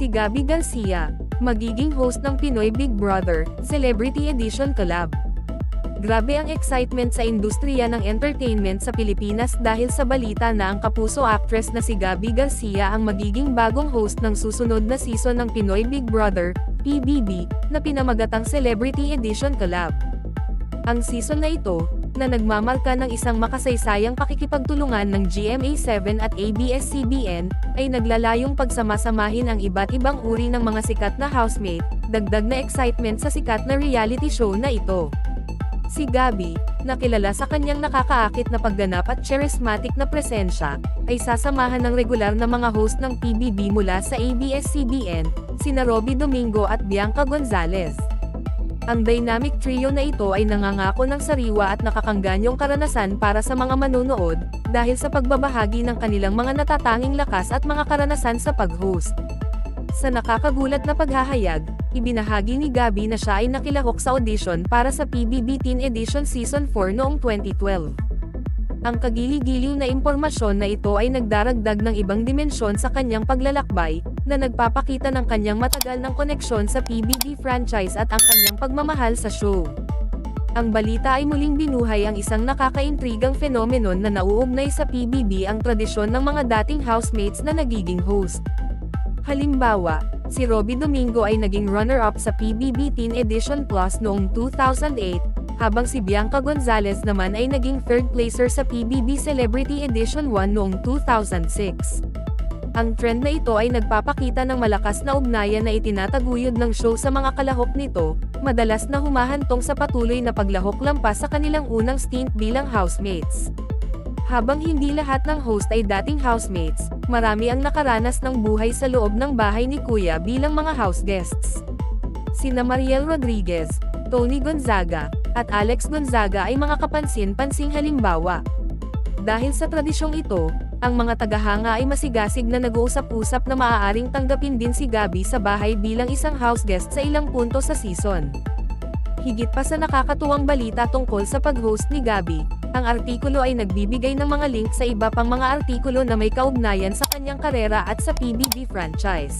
Si Gabby Garcia, magiging host ng Pinoy Big Brother, Celebrity Edition Collab. Grabe ang excitement sa industriya ng entertainment sa Pilipinas dahil sa balita na ang kapuso actress na si Gabby Garcia ang magiging bagong host ng susunod na season ng Pinoy Big Brother, PBB, na pinamagatang Celebrity Edition Collab. Ang season na ito, na nagmamarka ng isang makasaysayang pakikipagtulungan ng GMA7 at ABS-CBN, ay naglalayong pagsamasamahin ang iba't ibang uri ng mga sikat na housemate, dagdag na excitement sa sikat na reality show na ito. Si Gabby, na kilala sa kanyang nakakaakit na pagganap at charismatic na presensya, ay sasamahan ng regular na mga host ng PBB mula sa ABS-CBN, sina Robby Domingo at Bianca Gonzalez. Ang dynamic trio na ito ay nangangako ng sariwa at nakakanganyong karanasan para sa mga manonood, dahil sa pagbabahagi ng kanilang mga natatanging lakas at mga karanasan sa pag-host. Sa nakakagulat na paghahayag, ibinahagi ni Gabby na siya ay nakilahok sa audition para sa PBB Teen Edition Season 4 noong 2012. Ang kagili-giliw na impormasyon na ito ay nagdaragdag ng ibang dimensyon sa kanyang paglalakbay, na nagpapakita ng kanyang matagal ng koneksyon sa PBB franchise at ang kanyang pagmamahal sa show. Ang balita ay muling binuhay ang isang nakakaintrigang phenomenon na nauugnay sa PBB, ang tradisyon ng mga dating housemates na nagiging host. Halimbawa, si Robby Domingo ay naging runner-up sa PBB Teen Edition Plus noong 2008, habang si Bianca Gonzalez naman ay naging third placer sa PBB Celebrity Edition 1 noong 2006. Ang trend na ito ay nagpapakita ng malakas na ugnayan na itinataguyod ng show sa mga kalahok nito, madalas na humahantong sa patuloy na paglahok lampas sa kanilang unang stint bilang housemates. Habang hindi lahat ng host ay dating housemates, marami ang nakaranas ng buhay sa loob ng bahay ni Kuya bilang mga house guests. Sina Mariel Rodriguez, Tony Gonzaga, at Alex Gonzaga ay mga kapansin-pansing halimbawa. Dahil sa tradisyong ito, ang mga tagahanga ay masigasig na nag-uusap-usap na maaaring tanggapin din si Gabby sa bahay bilang isang house guest sa ilang punto sa season. Higit pa sa nakakatuwang balita tungkol sa pag-host ni Gabby, ang artikulo ay nagbibigay ng mga link sa iba pang mga artikulo na may kaugnayan sa kanyang karera at sa PBB franchise.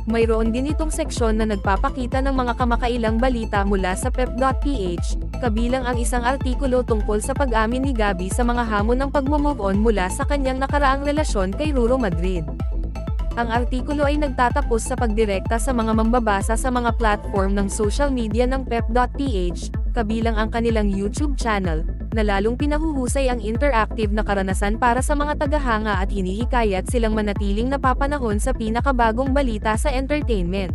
Mayroon din itong seksyon na nagpapakita ng mga kamakailang balita mula sa pep.ph, kabilang ang isang artikulo tungkol sa pag-amin ni Gabby sa mga hamon ng pag-move on mula sa kanyang nakaraang relasyon kay Ruro Madrid. Ang artikulo ay nagtatapos sa pagdirekta sa mga mambabasa sa mga platform ng social media ng pep.ph, kabilang ang kanilang YouTube channel, na lalong pinahuhusay ang interactive na karanasan para sa mga tagahanga at hinihikayat silang manatiling napapanahon sa pinakabagong balita sa entertainment.